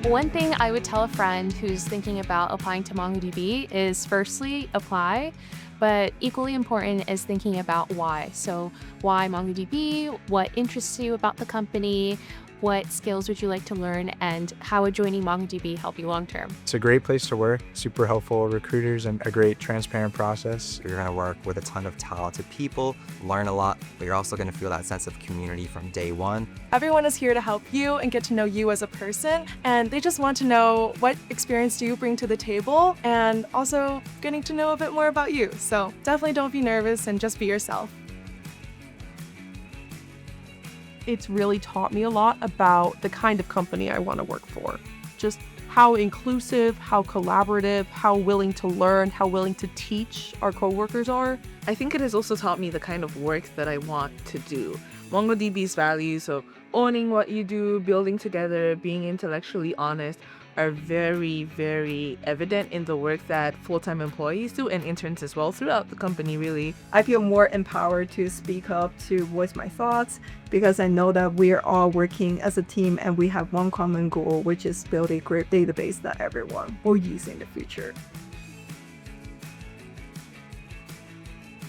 One thing I would tell a friend who's thinking about applying to MongoDB is firstly, apply, but equally important is thinking about why. So why MongoDB? What interests you about the company? What skills would you like to learn? And how would joining MongoDB help you long term? It's a great place to work, super helpful recruiters, and a great transparent process. You're going to work with a ton of talented people, learn a lot, but you're also going to feel that sense of community from day one. Everyone is here to help you and get to know you as a person, and they just want to know what experience do you bring to the table and also getting to know a bit more about you. So definitely don't be nervous and just be yourself. It's really taught me a lot about the kind of company I want to work for. Just how inclusive, how collaborative, how willing to learn, how willing to teach our coworkers are. I think it has also taught me the kind of work that I want to do. MongoDB's values of owning what you do, building together, being intellectually honest are very, very evident in the work that full-time employees do and interns as well throughout the company, really. I feel more empowered to speak up, to voice my thoughts, because I know that we are all working as a team and we have one common goal, which is build a great database that everyone will use in the future.